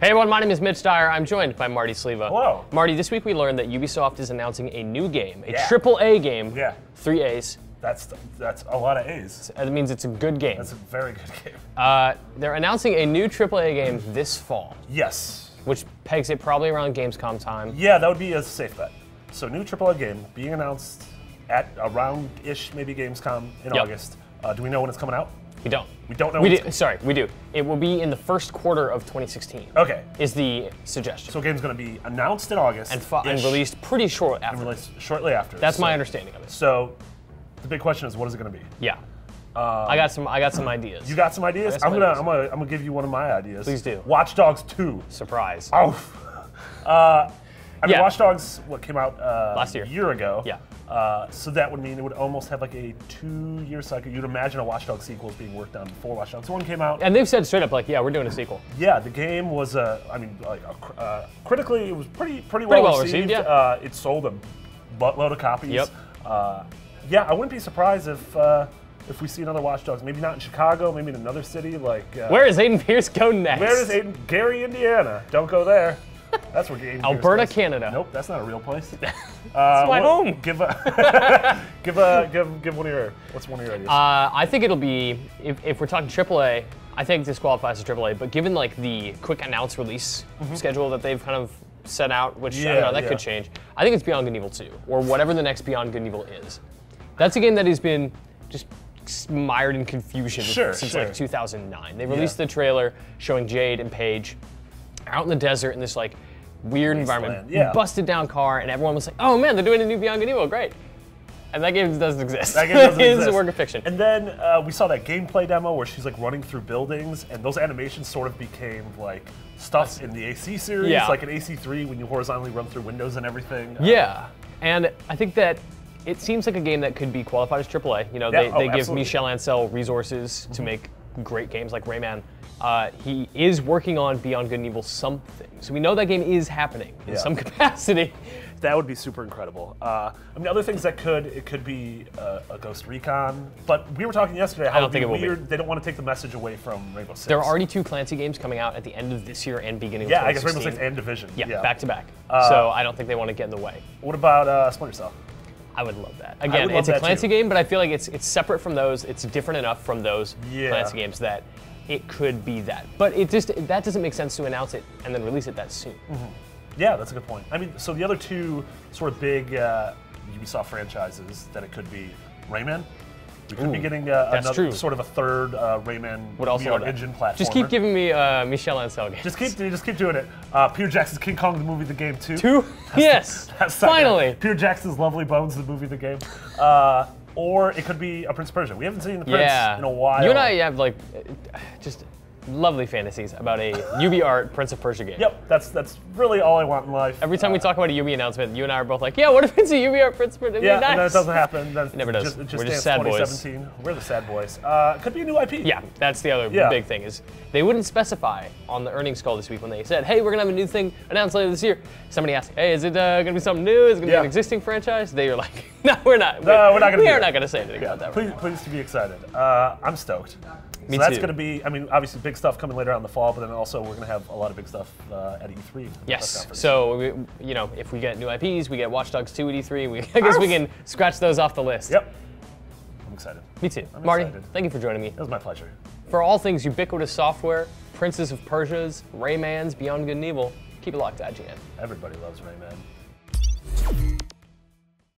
Hey everyone, my name is Mitch Dyer. I'm joined by Marty Sleva. Hello. Marty, this week we learned that Ubisoft is announcing a new game, a AAA game. Yeah. 3 A's. That's a lot of A's. That means it's a good game. That's a very good game. They're announcing a new AAA game this fall. Yes. Which pegs it probably around Gamescom time. Yeah, that would be a safe bet. So new AAA game being announced at around-ish, maybe Gamescom in August. Do we know when it's coming out? We don't. We don't know. We do. Sorry, we do. It will be in the first quarter of 2016. Okay. Is the suggestion. So a game's going to be announced in August and released pretty short after. And released shortly after. That's my understanding of it. So the big question is, what is it going to be? Yeah. I got some ideas. You got some ideas? I'm gonna give you one of my ideas. Please do. Watch Dogs 2. Surprise. Oh. I mean, Watch Dogs came out last year, a year ago. Yeah. So that would mean it would almost have like a 2-year cycle. You'd imagine a Watch Dogs sequel is being worked on before Watch Dogs 1 came out. And they've said straight up, like, yeah, we're doing a sequel. Yeah, the game was, critically, it was pretty well received. Yeah. It sold a buttload of copies. Yep. Yeah, I wouldn't be surprised if we see another Watch Dogs. Maybe not in Chicago, maybe in another city. Like where does Aiden Pierce go next? Where does Aiden? Gary, Indiana. Don't go there. That's where Aiden Alberta, Pierce goes. Canada. Nope, that's not a real place. That's my home. Give one of your. What's one of your ideas? I think it'll be if we're talking AAA. I think this qualifies as AAA, but given like the quick announce release schedule that they've kind of set out, which I don't know, that could change. I think it's Beyond Good and Evil 2, or whatever the next Beyond Good and Evil is. That's a game that has been just mired in confusion since like 2009. They released the trailer showing Jade and Paige out in the desert in this like weird environment, busted down car, and everyone was like, "Oh man, they're doing a new Beyond Good and Evil, great!" And that game doesn't exist. That game doesn't exist. It's a work of fiction. And then we saw that gameplay demo where she's like running through buildings, and those animations sort of became like stuff in the AC series, like in AC3 when you horizontally run through windows and everything. Yeah, and I think that it seems like a game that could be qualified as AAA. You know, they give Michel Ancel resources to make great games like Rayman. He is working on Beyond Good and Evil something, so we know that game is happening in some capacity. That would be super incredible. I mean, other things that it could be a Ghost Recon, but we were talking yesterday how it'd be weird. They don't want to take the message away from Rainbow Six. There are already 2 Clancy games coming out at the end of this year and beginning of 2016. Yeah, I guess Rainbow Six and Division. Yeah, back to back. So I don't think they want to get in the way. What about Splinter Cell? I would love that. Again, it's a Clancy game, but I feel like it's separate from those. It's different enough from those Clancy games that it could be that. But that doesn't make sense to announce it and then release it that soon. Yeah, that's a good point. I mean, so the other 2 sort of big Ubisoft franchises that it could be Rayman. We could be getting another sort of a third Rayman VR engine platform. Just keep giving me Michel Ancel games. Just keep doing it. Peter Jackson's King Kong the movie, the game 2. 2? Yes. Finally. Peter Jackson's Lovely Bones, the movie, the game. Or it could be a Prince of Persia. We haven't seen the Prince in a while. You and I have like just lovely fantasies about a UB art Prince of Persia game. Yep, that's really all I want in life. Every time we talk about a UB announcement, you and I are both like, yeah, what if it's a UB art Prince of Persia? Yeah, nice. and then it doesn't happen. It never does. We're just sad boys. We're the sad boys. Could be a new IP. Yeah, that's the other big thing is they wouldn't specify on the earnings call this week when they said, hey, we're going to have a new thing announced later this year. Somebody asked, hey, is it going to be something new? Is it going to be an existing franchise? They were like, no, we're not. No, we're not going to. We are not going to say anything about that. Please to be excited. I'm stoked. Me so that's too. going to be, I mean, obviously big stuff coming later on in the fall, but then also we're going to have a lot of big stuff at E3. Yes. So, if we get new IPs, we get Watch Dogs 2 at E3. I guess we can scratch those off the list. Yep. I'm excited. Me too. Marty, thank you for joining me. It was my pleasure. For all things ubiquitous software, Princes of Persia's, Raymans, Beyond Good and Evil, keep it locked to IGN. Everybody loves Rayman.